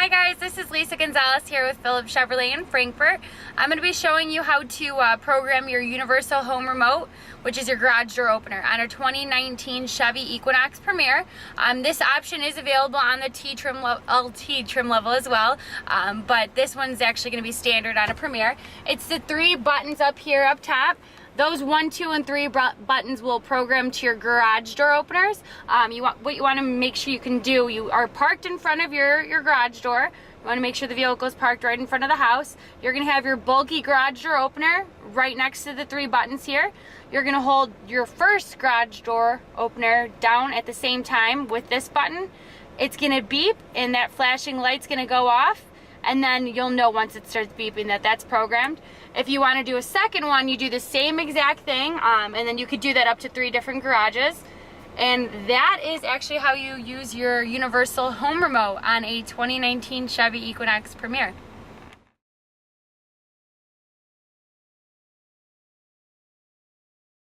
Hi guys, this is Lisa Gonzales here with Phillips Chevrolet in Frankfort. I'm going to be showing you how to program your universal home remote, which is your garage door opener, on a 2019 Chevy Equinox Premier. This option is available on the LT trim level as well, but this one's actually going to be standard on a Premier. It's the 3 buttons up here up top. Those 1, 2, and 3 buttons will program to your garage door openers. What you want to make sure you can do, you are parked in front of your garage door. You want to make sure the vehicle is parked right in front of the house. You're going to have your bulky garage door opener right next to the 3 buttons here. You're going to hold your first garage door opener down at the same time with this button. It's going to beep and that flashing light's going to go off. And then you'll know once it starts beeping that that's programmed. If you want to do a second one, you do the same exact thing, and then you could do that up to 3 different garages. And that is actually how you use your universal home remote on a 2019 Chevy Equinox Premier.